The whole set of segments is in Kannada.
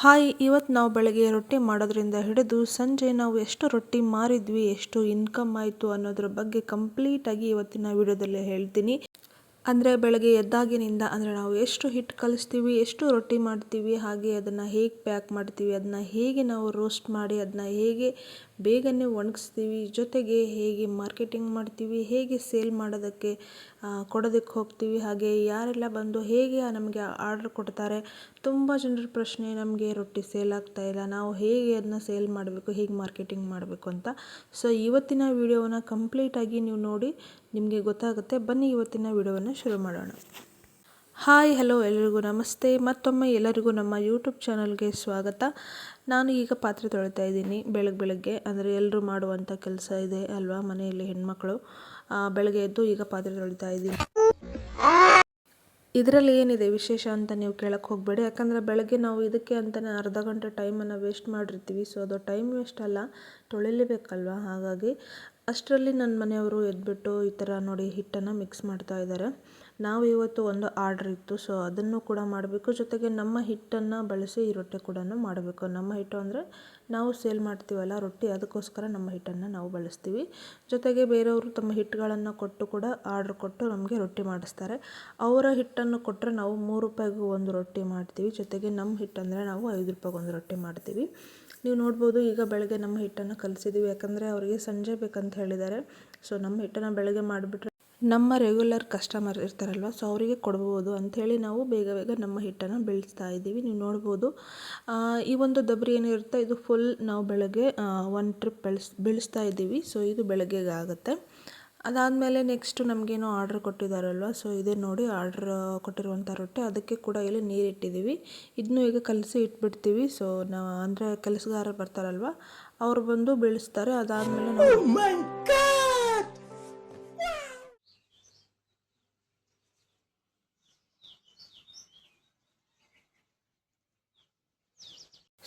ಹಾಯ್, ಇವತ್ತು ನಾವು ಬೆಳಗ್ಗೆ ರೊಟ್ಟಿ ಮಾಡೋದ್ರಿಂದ ಹಿಡಿದು ಸಂಜೆ ನಾವು ಎಷ್ಟು ರೊಟ್ಟಿ ಮಾರಿದ್ವಿ, ಎಷ್ಟು ಇನ್ಕಮ್ ಆಯಿತು ಅನ್ನೋದ್ರ ಬಗ್ಗೆ ಕಂಪ್ಲೀಟಾಗಿ ಇವತ್ತಿನ ವಿಡಿಯೋದಲ್ಲಿ ಹೇಳ್ತೀನಿ. ಅಂದರೆ ಬೆಳಗ್ಗೆ ಎದ್ದಾಗಿನಿಂದ ಅಂದರೆ ನಾವು ಎಷ್ಟು ಹಿಟ್ಟು ಕಲಿಸ್ತೀವಿ, ಎಷ್ಟು ರೊಟ್ಟಿ ಮಾಡ್ತೀವಿ, ಹಾಗೆ ಅದನ್ನು ಹೇಗೆ ಪ್ಯಾಕ್ ಮಾಡ್ತೀವಿ, ಅದನ್ನ ಹೇಗೆ ನಾವು ರೋಸ್ಟ್ ಮಾಡಿ ಅದನ್ನ ಹೇಗೆ ಬೇಗನೆ ಒಣಗಿಸ್ತೀವಿ, ಜೊತೆಗೆ ಹೇಗೆ ಮಾರ್ಕೆಟಿಂಗ್ ಮಾಡ್ತೀವಿ, ಹೇಗೆ ಸೇಲ್ ಮಾಡೋದಕ್ಕೆ ಕೊಡೋದಕ್ಕೆ ಹೋಗ್ತೀವಿ, ಹಾಗೆ ಯಾರೆಲ್ಲ ಬಂದು ಹೇಗೆ ನಮಗೆ ಆರ್ಡ್ರ್ ಕೊಡ್ತಾರೆ. ತುಂಬ ಜನರ ಪ್ರಶ್ನೆ, ನಮಗೆ ರೊಟ್ಟಿ ಸೇಲ್ ಆಗ್ತಾಯಿಲ್ಲ, ನಾವು ಹೇಗೆ ಅದನ್ನ ಸೇಲ್ ಮಾಡಬೇಕು, ಹೇಗೆ ಮಾರ್ಕೆಟಿಂಗ್ ಮಾಡಬೇಕು ಅಂತ. ಸೊ ಇವತ್ತಿನ ವಿಡಿಯೋವನ್ನು ಕಂಪ್ಲೀಟಾಗಿ ನೀವು ನೋಡಿ ನಿಮಗೆ ಗೊತ್ತಾಗುತ್ತೆ. ಬನ್ನಿ ಇವತ್ತಿನ ವಿಡಿಯೋವನ್ನು ಶುರು ಮಾಡೋಣ. ಹಾಯ್, ಹಲೋ, ಎಲ್ಲರಿಗೂ ನಮಸ್ತೆ. ಮತ್ತೊಮ್ಮೆ ಎಲ್ಲರಿಗೂ ನಮ್ಮ ಯೂಟ್ಯೂಬ್ ಚಾನಲ್ಗೆ ಸ್ವಾಗತ. ನಾನು ಈಗ ಪಾತ್ರೆ ತೊಳಿತಾ ಇದ್ದೀನಿ ಬೆಳಗ್ಗೆ. ಅಂದರೆ ಎಲ್ಲರೂ ಮಾಡುವಂಥ ಕೆಲಸ ಇದೆ ಅಲ್ವಾ, ಮನೆಯಲ್ಲಿ ಹೆಣ್ಮಕ್ಳು. ಬೆಳಗ್ಗೆ ಎದ್ದು ಈಗ ಪಾತ್ರೆ ತೊಳಿತಾ ಇದ್ದೀನಿ. ಇದರಲ್ಲಿ ಏನಿದೆ ವಿಶೇಷ ಅಂತ ನೀವು ಕೇಳಕ್ಕೆ ಹೋಗಬೇಡಿ, ಯಾಕಂದರೆ ಬೆಳಗ್ಗೆ ನಾವು ಇದಕ್ಕೆ ಅಂತಲೇ ಅರ್ಧ ಗಂಟೆ ಟೈಮನ್ನು ವೇಸ್ಟ್ ಮಾಡಿರ್ತೀವಿ. ಸೊ ಅದು ಟೈಮ್ ವೇಸ್ಟ್ ಅಲ್ಲ, ತೊಳಿಲೇಬೇಕಲ್ವ. ಹಾಗಾಗಿ ಅಷ್ಟರಲ್ಲಿ ನನ್ನ ಮನೆಯವರು ಎದ್ಬಿಟ್ಟು ಈ ಥರ ನೋಡಿ ಹಿಟ್ಟನ್ನು ಮಿಕ್ಸ್ ಮಾಡ್ತಾ ಇದ್ದಾರೆ. ನಾವು ಇವತ್ತು ಒಂದು ಆರ್ಡ್ರ್ ಇತ್ತು, ಸೊ ಅದನ್ನು ಕೂಡ ಮಾಡಬೇಕು. ಜೊತೆಗೆ ನಮ್ಮ ಹಿಟ್ಟನ್ನು ಬಳಸಿ ಈ ರೊಟ್ಟಿ ಕೂಡ ಮಾಡಬೇಕು. ನಮ್ಮ ಹಿಟ್ಟು ಅಂದರೆ ನಾವು ಸೇಲ್ ಮಾಡ್ತೀವಲ್ಲ ರೊಟ್ಟಿ, ಅದಕ್ಕೋಸ್ಕರ ನಮ್ಮ ಹಿಟ್ಟನ್ನು ನಾವು ಬಳಸ್ತೀವಿ. ಜೊತೆಗೆ ಬೇರೆಯವರು ತಮ್ಮ ಹಿಟ್ಟುಗಳನ್ನು ಕೊಟ್ಟು ಕೂಡ ಆರ್ಡ್ರ್ ಕೊಟ್ಟು ನಮಗೆ ರೊಟ್ಟಿ ಮಾಡಿಸ್ತಾರೆ. ಅವರ ಹಿಟ್ಟನ್ನು ಕೊಟ್ಟರೆ ನಾವು 3 ರೂಪಾಯಿಗೂ ಒಂದು ರೊಟ್ಟಿ ಮಾಡ್ತೀವಿ. ಜೊತೆಗೆ ನಮ್ಮ ಹಿಟ್ಟಂದರೆ ನಾವು 5 ರೂಪಾಯಿಗೆ ಒಂದು ರೊಟ್ಟಿ ಮಾಡ್ತೀವಿ. ನೀವು ನೋಡ್ಬೋದು, ಈಗ ಬೆಳಗ್ಗೆ ನಮ್ಮ ಹಿಟ್ಟನ್ನು ಕಲಿಸಿದ್ದೀವಿ, ಯಾಕಂದರೆ ಅವರಿಗೆ ಸಂಜೆ ಬೇಕಂತ ಹೇಳಿದ್ದಾರೆ. ಸೊ ನಮ್ಮ ಹಿಟ್ಟನ್ನು ಬೆಳಗ್ಗೆ ಮಾಡಿಬಿಟ್ರೆ ನಮ್ಮ ರೆಗ್ಯುಲರ್ ಕಸ್ಟಮರ್ ಇರ್ತಾರಲ್ವ, ಸೊ ಅವರಿಗೆ ಕೊಡ್ಬೋದು ಅಂಥೇಳಿ ನಾವು ಬೇಗ ನಮ್ಮ ಹಿಟ್ಟನ್ನು ಬೆಳೆಸ್ತಾ ಇದ್ದೀವಿ. ನೀವು ನೋಡ್ಬೋದು, ಈ ಒಂದು ದಬ್ರಿ ಏನಿರುತ್ತೆ ಇದು ಫುಲ್ ನಾವು ಬೆಳಗ್ಗೆ 1 ಟ್ರಿಪ್ ಬೆಳೆಸ್ತಾ ಇದ್ದೀವಿ. ಸೊ ಇದು ಬೆಳಗ್ಗೆಗೆ ಆಗುತ್ತೆ. ಅದಾದಮೇಲೆ ನೆಕ್ಸ್ಟು ನಮಗೇನೋ ಆರ್ಡ್ರ್ ಕೊಟ್ಟಿದ್ದಾರಲ್ವ, ಸೊ ಇದೇ ನೋಡಿ ಆರ್ಡ್ರ್ ಕೊಟ್ಟಿರುವಂಥ ರೊಟ್ಟಿ. ಅದಕ್ಕೆ ಕೂಡ ಇಲ್ಲಿ ನೀರು ಇಟ್ಟಿದ್ದೀವಿ. ಇದನ್ನು ಈಗ ಕಲಸಿ ಇಟ್ಬಿಡ್ತೀವಿ. ಸೊ ನಾವು ಅಂದರೆ ಕೆಲಸಗಾರರು ಬರ್ತಾರಲ್ವ, ಅವ್ರು ಬಂದು ಬೀಳಿಸ್ತಾರೆ. ಅದಾದಮೇಲೆ ನಾವು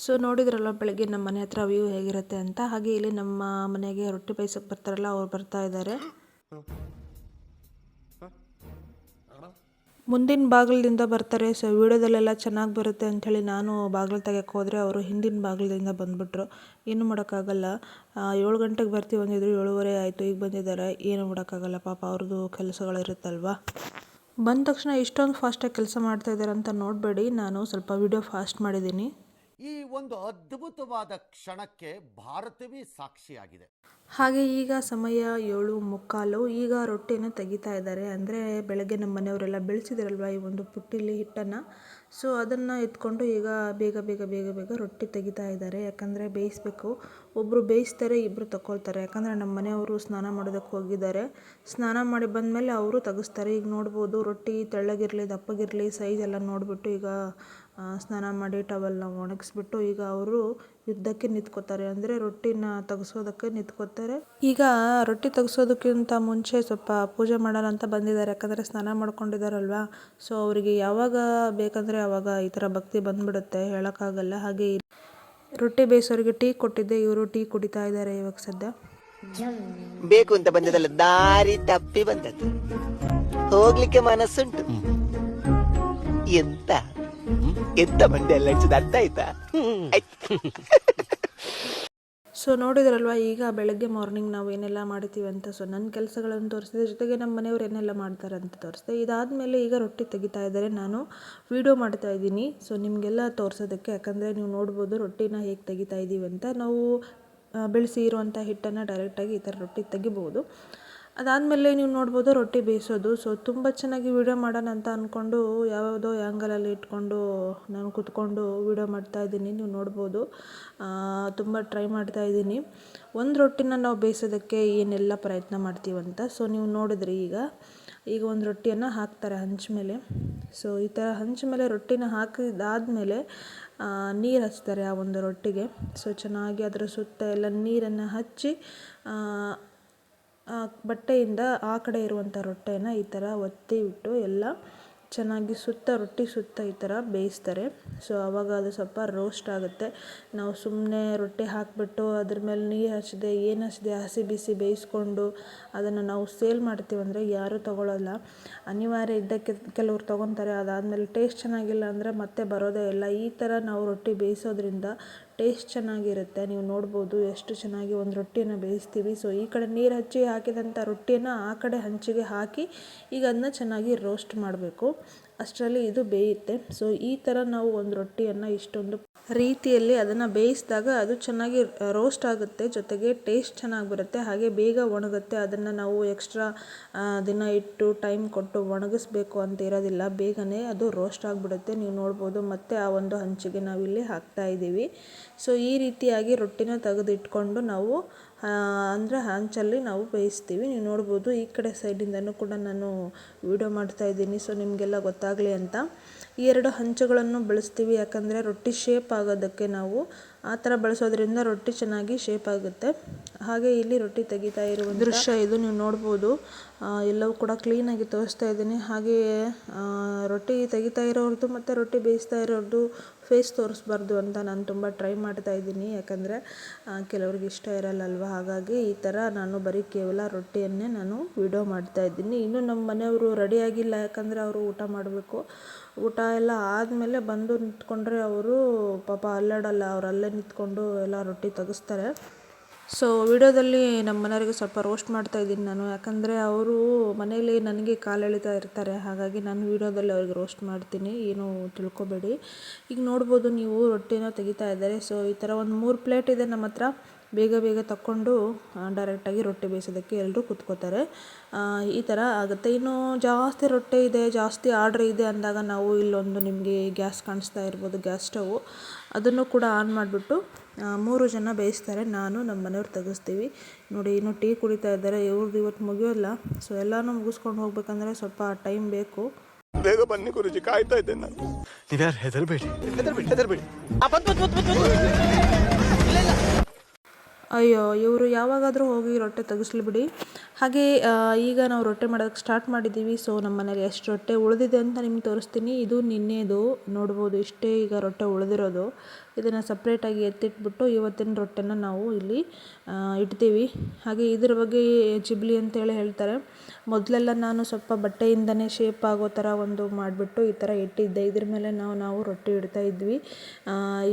ಸೊ ನೋಡಿದ್ರಲ್ಲ ಬೆಳಗ್ಗೆ ನಮ್ಮ ಮನೆ ಹತ್ರ ವ್ಯೂ ಹೇಗಿರುತ್ತೆ ಅಂತ. ಹಾಗೆ ಇಲ್ಲಿ ನಮ್ಮ ಮನೆಗೆ ರೊಟ್ಟಿ ಬೇಯಿಸೋಕೆ ಬರ್ತಾರಲ್ಲ, ಅವ್ರು ಬರ್ತಾ ಇದ್ದಾರೆ. ಮುಂದಿನ ಬಾಗಿಲದಿಂದ ಬರ್ತಾರೆ. ಸೊ ವಿಡಿಯೋದಲ್ಲೆಲ್ಲ ಚೆನ್ನಾಗಿ ಬರುತ್ತೆ ಅಂಥೇಳಿ ನಾನು ಬಾಗಿಲು ತೆಗೆಯೋಕ್ಕೆ ಹೋದರೆ ಅವರು ಹಿಂದಿನ ಬಾಗಿಲದಿಂದ ಬಂದುಬಿಟ್ರು. ಏನು ಮಾಡೋಕ್ಕಾಗಲ್ಲ. 7 ಗಂಟೆಗೆ ಬರ್ತೀವಿ ಅಂದಿದ್ರು, 7:30 ಆಯಿತು, ಈಗ ಬಂದಿದ್ದಾರೆ. ಏನು ಮಾಡೋಕ್ಕಾಗಲ್ಲ, ಪಾಪ ಅವ್ರದ್ದು ಕೆಲಸಗಳಿರುತ್ತಲ್ವ. ಬಂದ ತಕ್ಷಣ ಇಷ್ಟೊಂದು ಫಾಸ್ಟಾಗಿ ಕೆಲಸ ಮಾಡ್ತಾ ಇದ್ದಾರೆ ಅಂತ ನೋಡಬೇಡಿ, ನಾನು ಸ್ವಲ್ಪ ವಿಡಿಯೋ ಫಾಸ್ಟ್ ಮಾಡಿದ್ದೀನಿ. ಈ ಒಂದು ಅದ್ಭುತವಾದ ಕ್ಷಣಕ್ಕೆ ಭಾರತವೇ ಸಾಕ್ಷಿಯಾಗಿದೆ. ಹಾಗೆ ಈಗ ಸಮಯ 7:45. ಈಗ ರೊಟ್ಟಿಯನ್ನು ತೆಗಿತಾ ಇದ್ದಾರೆ. ಅಂದರೆ ಬೆಳಗ್ಗೆ ನಮ್ಮ ಮನೆಯವರೆಲ್ಲ ಬೆಳೆಸಿದ್ರಲ್ವ ಈ ಒಂದು ಪುಟ್ಟಿಲಿ ಹಿಟ್ಟನ್ನು, ಸೊ ಅದನ್ನು ಎತ್ಕೊಂಡು ಈಗ ಬೇಗ ರೊಟ್ಟಿ ತೆಗಿತಾ ಇದ್ದಾರೆ. ಯಾಕಂದರೆ ಬೇಯಿಸಬೇಕು. ಒಬ್ಬರು ಬೇಯಿಸ್ತಾರೆ, ಇಬ್ಬರು ತಗೊಳ್ತಾರೆ. ಯಾಕಂದರೆ ನಮ್ಮ ಮನೆಯವರು ಸ್ನಾನ ಮಾಡೋದಕ್ಕೆ ಹೋಗಿದ್ದಾರೆ. ಸ್ನಾನ ಮಾಡಿ ಬಂದಮೇಲೆ ಅವರು ತೆಗಿಸ್ತಾರೆ. ಈಗ ನೋಡ್ಬೋದು, ರೊಟ್ಟಿ ತೆಳ್ಳಗಿರಲಿ ದಪ್ಪಗಿರಲಿ ಸೈಜ್ ಎಲ್ಲ ನೋಡಿಬಿಟ್ಟು ಈಗ ಸ್ನಾನ ಮಾಡಿ ಟವಲ್ನ ಒಣಗಿಸ್ಬಿಟ್ಟು ಈಗ ಅವರು ಯುದ್ಧಕ್ಕೆ ನಿಂತ್ಕೋತಾರೆ. ಅಂದರೆ ರೊಟ್ಟಿನ ತೆಗೆಸೋದಕ್ಕೆ ನಿಂತ್ಕೋತಾರೆ. ಈಗ ರೊಟ್ಟಿ ತೆಗೆಸೋದಕ್ಕಿಂತ ಮುಂಚೆ ಸ್ವಲ್ಪ ಪೂಜೆ ಮಾಡೋಣ ಅಂತ ಬಂದಿದ್ದಾರೆ. ಯಾಕಂದರೆ ಸ್ನಾನ ಮಾಡ್ಕೊಂಡಿದ್ದಾರಲ್ವ, ಸೊ ಅವರಿಗೆ ಯಾವಾಗ ಬೇಕಂದರೆ ಆವಾಗ ಈ ಥರ ಭಕ್ತಿ ಬಂದ್ಬಿಡುತ್ತೆ, ಹೇಳೋಕ್ಕಾಗಲ್ಲ. ಹಾಗೆ ರೊಟ್ಟಿ ಬೇಯಿಸೋರಿಗೆ ಟೀ ಕೊಟ್ಟಿದ್ದೆ, ಇವರು ಟೀ ಕುಡಿತಾ ಇದ್ದಾರೆ ಇವಾಗ ಸದ್ಯ. ಬೇಕು ಅಂತ ಬಂದದಲ್ಲ, ದಾರಿ ತಪ್ಪಿ ಬಂದದ್ದು. ಹೋಗ್ಲಿಕ್ಕೆ ಮನಸ್ಸುಂಟು. ಎಂತ ಮಂದಿ ಎಲ್ಲ ಅರ್ಥ ಆಯ್ತಾ? ಸೊ ನೋಡಿದ್ರಲ್ವ, ಈಗ ಬೆಳಗ್ಗೆ ಮಾರ್ನಿಂಗ್ ನಾವು ಏನೆಲ್ಲ ಮಾಡ್ತೀವಿ ಅಂತ. ಸೊ ನನ್ನ ಕೆಲಸಗಳನ್ನು ತೋರಿಸಿದೆ, ಜೊತೆಗೆ ನಮ್ಮ ಮನೆಯವರು ಏನೆಲ್ಲ ಮಾಡ್ತಾರೆ ಅಂತ ತೋರಿಸಿದೆ. ಇದಾದಮೇಲೆ ಈಗ ರೊಟ್ಟಿ ತೆಗಿತಾ ಇದ್ದಾರೆ. ನಾನು ವಿಡಿಯೋ ಮಾಡ್ತಾ ಇದ್ದೀನಿ, ಸೊ ನಿಮಗೆಲ್ಲ ತೋರಿಸೋದಕ್ಕೆ. ಯಾಕಂದರೆ ನೀವು ನೋಡ್ಬೋದು ರೊಟ್ಟಿನ ಹೇಗೆ ತೆಗಿತಾ ಇದ್ದೀವಿ ಅಂತ. ನಾವು ಬೆಳೆಸಿ ಇರುವಂಥ ಹಿಟ್ಟನ್ನು ಡೈರೆಕ್ಟಾಗಿ ಈ ಥರ ರೊಟ್ಟಿ ತೆಗಿಬೋದು. ಅದಾದಮೇಲೆ ನೀವು ನೋಡ್ಬೋದು ರೊಟ್ಟಿ ಬೇಯಿಸೋದು. ಸೊ ತುಂಬ ಚೆನ್ನಾಗಿ ವೀಡಿಯೋ ಮಾಡೋಣ ಅಂತ ಅಂದ್ಕೊಂಡು ಯಾವುದೋ ಆ್ಯಂಗಲಲ್ಲಿ ಇಟ್ಕೊಂಡು ನಾನು ಕೂತ್ಕೊಂಡು ವೀಡಿಯೋ ಮಾಡ್ತಾಯಿದ್ದೀನಿ. ನೀವು ನೋಡ್ಬೋದು, ತುಂಬ ಟ್ರೈ ಮಾಡ್ತಾಯಿದ್ದೀನಿ ಒಂದು ರೊಟ್ಟಿನ ನಾವು ಬೇಯಿಸೋದಕ್ಕೆ ಏನೆಲ್ಲ ಪ್ರಯತ್ನ ಮಾಡ್ತೀವಂತ. ಸೊ ನೀವು ನೋಡಿದ್ರಿ, ಈಗ ಒಂದು ರೊಟ್ಟಿಯನ್ನು ಹಾಕ್ತಾರೆ ಹಂಚ ಮೇಲೆ. ಸೊ ಈ ಥರ ಹಂಚ ಮೇಲೆ ರೊಟ್ಟಿನ ಹಾಕಿದಾದಮೇಲೆ ನೀರು ಹಚ್ತಾರೆ ಆ ಒಂದು ರೊಟ್ಟಿಗೆ. ಸೊ ಚೆನ್ನಾಗಿ ಅದರ ಸುತ್ತ ಎಲ್ಲ ನೀರನ್ನು ಹಚ್ಚಿ ಬಟ್ಟೆಯಿಂದ ಆ ಕಡೆ ಇರುವಂಥ ರೊಟ್ಟೆಯನ್ನು ಈ ಥರ ಒತ್ತಿ ಬಿಟ್ಟು ಎಲ್ಲ ಚೆನ್ನಾಗಿ ರೊಟ್ಟಿ ಸುತ್ತ ಈ ಥರ ಬೇಯಿಸ್ತಾರೆ. ಸೊ ಆವಾಗ ಅದು ಸ್ವಲ್ಪ ರೋಸ್ಟ್ ಆಗುತ್ತೆ. ನಾವು ಸುಮ್ಮನೆ ರೊಟ್ಟಿ ಹಾಕಿಬಿಟ್ಟು ಅದ್ರ ಮೇಲೆ ನೀರು ಹಚ್ಚದೆ ಏನು ಹಚ್ಚದೆ ಹಸಿ ಬಿಸಿ ಬೇಯಿಸ್ಕೊಂಡು ಅದನ್ನು ನಾವು ಸೇಲ್ ಮಾಡ್ತೀವಂದರೆ ಯಾರೂ ತೊಗೊಳ್ಳೋಲ್ಲ. ಅನಿವಾರ್ಯ ಇದ್ದಕ್ಕೆ ಕೆಲವ್ರು ತೊಗೊತಾರೆ. ಅದಾದಮೇಲೆ ಟೇಸ್ಟ್ ಚೆನ್ನಾಗಿಲ್ಲ ಅಂದರೆ ಮತ್ತೆ ಬರೋದೇ ಇಲ್ಲ. ಈ ಥರ ನಾವು ರೊಟ್ಟಿ ಬೇಯಿಸೋದ್ರಿಂದ ಟೇಸ್ಟ್ ಚೆನ್ನಾಗಿರುತ್ತೆ. ನೀವು ನೋಡ್ಬೋದು ಎಷ್ಟು ಚೆನ್ನಾಗಿ ಒಂದು ರೊಟ್ಟಿಯನ್ನು ಬೇಯಿಸ್ತೀವಿ. ಸೊ ಈ ಕಡೆ ನೀರು ಹಚ್ಚಿ ಹಾಕಿದಂಥ ರೊಟ್ಟಿಯನ್ನು ಆ ಕಡೆ ಹಂಚಿಗೆ ಹಾಕಿ ಈಗ ಅದನ್ನ ಚೆನ್ನಾಗಿ ರೋಸ್ಟ್ ಮಾಡಬೇಕು. ಅಷ್ಟರಲ್ಲಿ ಇದು ಬೇಯುತ್ತೆ. ಸೊ ಈ ಥರ ನಾವು ಒಂದು ರೊಟ್ಟಿಯನ್ನು ಇಷ್ಟೊಂದು ರೀತಿಯಲ್ಲಿ ಅದನ್ನು ಬೇಯಿಸಿದಾಗ ಅದು ಚೆನ್ನಾಗಿ ರೋಸ್ಟ್ ಆಗುತ್ತೆ, ಜೊತೆಗೆ ಟೇಸ್ಟ್ ಚೆನ್ನಾಗಿ ಬರುತ್ತೆ, ಹಾಗೆ ಬೇಗ ಒಣಗುತ್ತೆ. ಅದನ್ನು ನಾವು ಎಕ್ಸ್ಟ್ರಾ ದಿನ ಇಟ್ಟು ಟೈಮ್ ಕೊಟ್ಟು ಒಣಗಿಸ್ಬೇಕು ಅಂತ ಇರೋದಿಲ್ಲ. ಬೇಗನೆ ಅದು ರೋಸ್ಟ್ ಆಗಿಬಿಡುತ್ತೆ. ನೀವು ನೋಡ್ಬೋದು ಮತ್ತೆ ಆ ಒಂದು ಹಂಚಿಗೆ ನಾವಿಲ್ಲಿ ಹಾಕ್ತಾ ಇದ್ದೀವಿ. ಸೊ ಈ ರೀತಿಯಾಗಿ ರೊಟ್ಟಿನ ತೆಗೆದಿಟ್ಕೊಂಡು ನಾವು ಅಂದರೆ ಹಂಚಲ್ಲಿ ನಾವು ಬೇಯಿಸ್ತೀವಿ. ನೀವು ನೋಡ್ಬೋದು ಈ ಕಡೆ ಸೈಡಿಂದನೂ ಕೂಡ ನಾನು ವಿಡಿಯೋ ಮಾಡ್ತಾ ಇದ್ದೀನಿ. ಸೊ ನಿಮಗೆಲ್ಲ ಗೊತ್ತಾಗಲಿ ಅಂತ ಈ 2 ಹಂಚುಗಳನ್ನು ಬಳಸ್ತೀವಿ. ಯಾಕಂದರೆ ರೊಟ್ಟಿ ಶೇಪ್ ಆಗೋದಕ್ಕೆ ನಾವು ಆ ಥರ ಬಳಸೋದ್ರಿಂದ ರೊಟ್ಟಿ ಚೆನ್ನಾಗಿ ಶೇಪ್ ಆಗುತ್ತೆ. ಹಾಗೆ ಇಲ್ಲಿ ರೊಟ್ಟಿ ತೆಗಿತಾ ಇರುವ ದೃಶ್ಯ ಇದು ನೀವು ನೋಡ್ಬೋದು. ಎಲ್ಲವೂ ಕೂಡ ಕ್ಲೀನಾಗಿ ತೋರಿಸ್ತಾ ಇದ್ದೀನಿ. ಹಾಗೆಯೇ ರೊಟ್ಟಿ ತೆಗಿತಾ ಇರೋರ್ದು ಮತ್ತು ರೊಟ್ಟಿ ಬೇಯಿಸ್ತಾ ಇರೋರ್ದು ಫೇಸ್ ತೋರಿಸ್ಬಾರ್ದು ಅಂತ ನಾನು ತುಂಬ ಟ್ರೈ ಮಾಡ್ತಾ ಇದ್ದೀನಿ. ಯಾಕಂದರೆ ಕೆಲವ್ರಿಗೆ ಇಷ್ಟ ಇರಲ್ಲಲ್ವ. ಹಾಗಾಗಿ ಈ ಥರ ನಾನು ಬರೀ ಕೇವಲ ರೊಟ್ಟಿಯನ್ನೇ ನಾನು ವಿಡಿಯೋ ಮಾಡ್ತಾ ಇದ್ದೀನಿ. ಇನ್ನು ನಮ್ಮ ಮನೆಯವರು ರೆಡಿಯಾಗಿಲ್ಲ, ಯಾಕಂದರೆ ಅವರು ಊಟ ಮಾಡಬೇಕು. ಊಟ ಎಲ್ಲ ಆದಮೇಲೆ ಬಂದು ನಿಂತ್ಕೊಂಡ್ರೆ ಅವರು ಪಾಪ ಅಲ್ಲಾಡಲ್ಲ, ಅವ್ರು ಅಲ್ಲೇ ನಿಂತ್ಕೊಂಡು ಎಲ್ಲ ರೊಟ್ಟಿ ತೆಗಿಸ್ತಾರೆ. ಸೊ ವಿಡಿಯೋದಲ್ಲಿ ನಮ್ಮ ಮನೆಯವರಿಗೆ ಸ್ವಲ್ಪ ರೋಸ್ಟ್ ಮಾಡ್ತಾ ಇದ್ದೀನಿ ನಾನು. ಯಾಕಂದರೆ ಅವರು ಮನೇಲಿ ನನಗೆ ಕಾಲು ಎಳಿತಾ ಇರ್ತಾರೆ. ಹಾಗಾಗಿ ನಾನು ವಿಡಿಯೋದಲ್ಲಿ ಅವ್ರಿಗೆ ರೋಸ್ಟ್ ಮಾಡ್ತೀನಿ, ಏನು ತಿಳ್ಕೊಬೇಡಿ. ಈಗ ನೋಡ್ಬೋದು ನೀವು ರೊಟ್ಟಿನ ತೆಗಿತಾ ಇದ್ದಾರೆ. ಸೊ ಈ ಥರ ಒಂದು 3 ಪ್ಲೇಟ್ ಇದೆ ನಮ್ಮ ಹತ್ರ. ಬೇಗ ಬೇಗ ತಕ್ಕೊಂಡು ಡೈರೆಕ್ಟಾಗಿ ರೊಟ್ಟಿ ಬೇಯಿಸೋದಕ್ಕೆ ಎಲ್ಲರೂ ಕೂತ್ಕೋತಾರೆ. ಈ ಥರ ಆಗುತ್ತೆ. ಇನ್ನು ಜಾಸ್ತಿ ರೊಟ್ಟಿ ಇದೆ, ಜಾಸ್ತಿ ಆರ್ಡ್ರ್ ಇದೆ ಅಂದಾಗ ನಾವು ಇಲ್ಲೊಂದು ನಿಮಗೆ ಗ್ಯಾಸ್ ಕಾಣಿಸ್ತಾ ಇರ್ಬೋದು, ಗ್ಯಾಸ್ ಸ್ಟವ್, ಅದನ್ನು ಕೂಡ ಆನ್ ಮಾಡಿಬಿಟ್ಟು 3 ಜನ ಬೇಯಿಸ್ತಾರೆ. ನಾನು ನಮ್ಮ ಮನೆಯವ್ರು ತೆಗಿಸ್ತೀವಿ. ನೋಡಿ ಇನ್ನೂ ಟೀ ಕುಡಿತಾ ಇದ್ದಾರೆ. ಇವ್ರದ್ದು ಇವತ್ತು ಮುಗಿಯೋಲ್ಲ. ಸೊ ಎಲ್ಲನೂ ಮುಗಿಸ್ಕೊಂಡು ಹೋಗ್ಬೇಕಂದ್ರೆ ಸ್ವಲ್ಪ ಟೈಮ್ ಬೇಕು. ಬೇಗ ಬನ್ನಿ ಗುರುಜಿ, ಕಾಯ್ತಾ ಇದ್ದೇನೆ ನಾನು. ನೀವ್ಯಾರು ಹೆದರ್ಬೇಡಿ. ಅಯ್ಯೋ, ಇವರು ಯಾವಾಗಾದರೂ ಹೋಗಿ ರೊಟ್ಟೆ ತೆಗಿಸ್ಲಿ ಬಿಡಿ. ಹಾಗೆ ಈಗ ನಾವು ರೊಟ್ಟೆ ಮಾಡೋದಕ್ಕೆ ಸ್ಟಾರ್ಟ್ ಮಾಡಿದ್ದೀವಿ. ಸೊ ನಮ್ಮ ಮನೇಲಿ ಎಷ್ಟು ರೊಟ್ಟೆ ಉಳಿದಿದೆ ಅಂತ ನಿಮ್ಗೆ ತೋರಿಸ್ತೀನಿ. ಇದು ನಿನ್ನೆದು ನೋಡ್ಬೋದು. ಇಷ್ಟೇ ಈಗ ರೊಟ್ಟೆ ಉಳಿದಿರೋದು. ಇದನ್ನು ಸಪ್ರೇಟಾಗಿ ಎತ್ತಿಟ್ಬಿಟ್ಟು ಇವತ್ತಿನ ರೊಟ್ಟೆನ ನಾವು ಇಲ್ಲಿ ಇಡ್ತೀವಿ. ಹಾಗೆ ಇದ್ರ ಬಗ್ಗೆ ಜಿಬ್ಲಿ ಅಂತೇಳಿ ಹೇಳ್ತಾರೆ. ಮೊದಲೆಲ್ಲ ನಾನು ಸ್ವಲ್ಪ ಬಟ್ಟೆಯಿಂದನೇ ಶೇಪ್ ಆಗೋ ಥರ ಒಂದು ಮಾಡಿಬಿಟ್ಟು ಈ ಥರ ಇಟ್ಟಿದ್ದೆ. ಇದ್ರ ಮೇಲೆ ನಾವು ರೊಟ್ಟಿ ಇಡ್ತಾ ಇದ್ವಿ.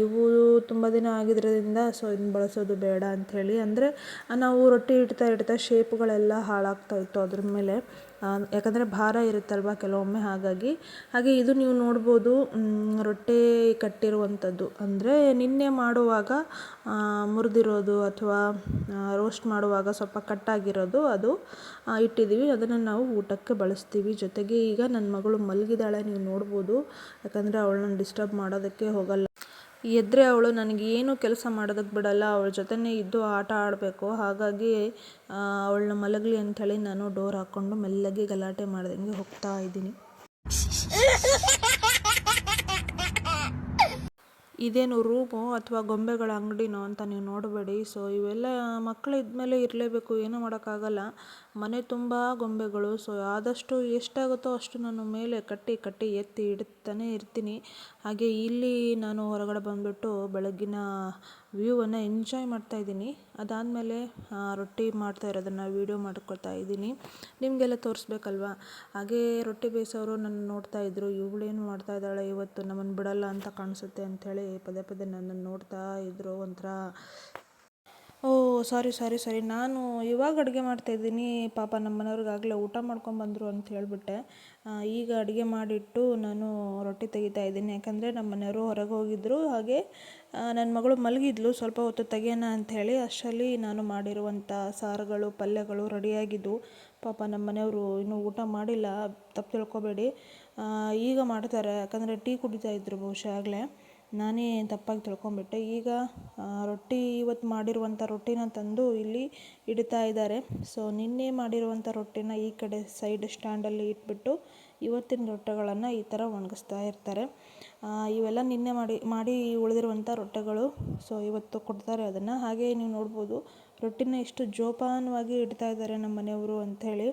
ಇವು ತುಂಬ ದಿನ ಆಗಿದ್ರಿಂದ ಸೊ ಇದನ್ನ ಬಳಸೋದು ಬೇಡ ಅಂಥೇಳಿ, ಅಂದರೆ ನಾವು ರೊಟ್ಟಿ ಇಡ್ತಾ ಶೇಪ್ಗಳೆಲ್ಲ ಹಾಳಾಗ್ತಾ ಇತ್ತು ಅದ್ರ ಮೇಲೆ. ಯಾಕಂದರೆ ಭಾರ ಇರುತ್ತಲ್ವ ಕೆಲವೊಮ್ಮೆ. ಹಾಗೆ ಇದು ನೀವು ನೋಡ್ಬೋದು ರೊಟ್ಟಿ ಕಟ್ಟಿರುವಂಥದ್ದು. ಅಂದರೆ ನಿನ್ನೆ ಮಾಡುವಾಗ ಮುರಿದಿರೋದು ಅಥವಾ ರೋಸ್ಟ್ ಮಾಡುವಾಗ ಸ್ವಲ್ಪ ಕಟ್ಟಾಗಿರೋದು ಅದು ಇಟ್ಟಿದ್ದೀವಿ. ಅದನ್ನು ನಾವು ಊಟಕ್ಕೆ ಬಳಸ್ತೀವಿ. ಜೊತೆಗೆ ಈಗ ನನ್ನ ಮಗಳು ಮಲಗಿದಾಳೆ, ನೀವು ನೋಡ್ಬೋದು. ಯಾಕಂದರೆ ಅವಳನ್ನ ಡಿಸ್ಟರ್ಬ್ ಮಾಡೋದಕ್ಕೆ ಹೋಗಲ್ಲ. ಎದ್ದರೆ ಅವಳು ನನಗೇನು ಕೆಲಸ ಮಾಡೋದಕ್ಕೆ ಬಿಡಲ್ಲ. ಅವಳ ಜೊತೆನೇ ಇದ್ದು ಆಟ ಆಡಬೇಕು. ಹಾಗಾಗಿ ಅವಳನ್ನ ಮಲಗಲಿ ಅಂಥೇಳಿ ನಾನು ಡೋರ್ ಹಾಕ್ಕೊಂಡು ಮೆಲ್ಲಗೆ ಗಲಾಟೆ ಮಾಡ್ದಂಗೆ ಹೋಗ್ತಾ ಇದ್ದೀನಿ. ಇದೇನು ರೂಮು ಅಥವಾ ಗೊಂಬೆಗಳ ಅಂಗಡಿನೋ ಅಂತ ನೀವು ನೋಡಬೇಡಿ. ಸೊ ಇವೆಲ್ಲ ಮಕ್ಕಳು ಇದ್ಮೇಲೆ ಇರಲೇಬೇಕು, ಏನೂ ಮಾಡೋಕ್ಕಾಗಲ್ಲ. ಮನೆ ತುಂಬ ಗೊಂಬೆಗಳು. ಸೊ ಆದಷ್ಟು ಎಷ್ಟಾಗುತ್ತೋ ಅಷ್ಟು ನಾನು ಮೇಲೆ ಕಟ್ಟಿ ಎತ್ತಿ ಇಡ್ತಾನೆ ಇರ್ತೀನಿ. ಹಾಗೆ ಇಲ್ಲಿ ನಾನು ಹೊರಗಡೆ ಬಂದುಬಿಟ್ಟು ಬೆಳಗ್ಗಿನ ವ್ಯೂವನ್ನು ಎಂಜಾಯ್ ಮಾಡ್ತಾಯಿದ್ದೀನಿ. ಅದಾದಮೇಲೆ ರೊಟ್ಟಿ ಮಾಡ್ತಾ ಇರೋದನ್ನು ವೀಡಿಯೋ ಮಾಡ್ಕೊಳ್ತಾ ಇದ್ದೀನಿ, ನಿಮಗೆಲ್ಲ ತೋರಿಸ್ಬೇಕಲ್ವ. ಹಾಗೆ ರೊಟ್ಟಿ ಬೇಯಿಸೋರು ನನ್ನ ನೋಡ್ತಾ ಇದ್ರು, ಇವಳೇನು ಮಾಡ್ತಾ ಇದ್ದಾಳೆ ಇವತ್ತು, ನಮ್ಮನ್ನು ಬಿಡಲ್ಲ ಅಂತ ಕಾಣಿಸುತ್ತೆ ಅಂಥೇಳಿ ಪದೇ ನನ್ನನ್ನು ನೋಡ್ತಾ ಇದ್ರು. ಒಂಥರ ಸಾರಿ ನಾನು ಇವಾಗ ಅಡುಗೆ ಮಾಡ್ತಾಯಿದ್ದೀನಿ. ಪಾಪ ನಮ್ಮ ಮನೆಯವ್ರಿಗಾಗಲೇ ಊಟ ಮಾಡ್ಕೊಂಬಂದರು ಅಂತ ಹೇಳಿಬಿಟ್ಟೆ. ಈಗ ಅಡುಗೆ ಮಾಡಿಟ್ಟು ನಾನು ರೊಟ್ಟಿ ತೆಗಿತಾ ಇದ್ದೀನಿ. ಯಾಕಂದರೆ ನಮ್ಮ ಮನೆಯವರು ಹೊರಗೆ ಹೋಗಿದ್ದರು. ಹಾಗೆ ನನ್ನ ಮಗಳು ಮಲಗಿದ್ಲು, ಸ್ವಲ್ಪ ಹೊತ್ತು ತೆಗೆಯೋಣ ಅಂಥೇಳಿ. ಅಷ್ಟರಲ್ಲಿ ನಾನು ಮಾಡಿರುವಂಥ ಸಾರುಗಳು ಪಲ್ಯಗಳು ರೆಡಿಯಾಗಿದ್ದವು. ಪಾಪ ನಮ್ಮ ಮನೆಯವರು ಇನ್ನೂ ಊಟ ಮಾಡಿಲ್ಲ, ತಪ್ಪು ತಿಳ್ಕೊಬೇಡಿ. ಈಗ ಮಾಡ್ತಾರೆ, ಯಾಕಂದರೆ ಟೀ ಕುಡಿತಾ ಇದ್ರು ಬಹುಶಃ ಆಗಲೇ. ನಾನೇ ತಪ್ಪಾಗಿ ತಿಳ್ಕೊಂಬಿಟ್ಟೆ. ಈಗ ರೊಟ್ಟಿ ಇವತ್ತು ಮಾಡಿರುವಂಥ ರೊಟ್ಟಿನ ತಂದು ಇಲ್ಲಿ ಇಡ್ತಾ ಇದ್ದಾರೆ. ಸೊ ನಿನ್ನೆ ಮಾಡಿರುವಂಥ ರೊಟ್ಟಿನ ಈ ಕಡೆ ಸೈಡ್ ಸ್ಟ್ಯಾಂಡಲ್ಲಿ ಇಟ್ಬಿಟ್ಟು ಇವತ್ತಿನ ರೊಟ್ಟೆಗಳನ್ನು ಈ ಥರ ಒಣಗಿಸ್ತಾ ಇರ್ತಾರೆ. ಇವೆಲ್ಲ ನಿನ್ನೆ ಮಾಡಿ ಉಳಿದಿರುವಂಥ ರೊಟ್ಟೆಗಳು. ಸೊ ಇವತ್ತು ಕೊಡ್ತಾರೆ ಅದನ್ನು. ಹಾಗೆ ನೀವು ನೋಡ್ಬೋದು ರೊಟ್ಟಿನ ಎಷ್ಟು ಜೋಪಾನವಾಗಿ ಇಡ್ತಾ ಇದ್ದಾರೆ ನಮ್ಮ ಮನೆಯವರು ಅಂಥೇಳಿ.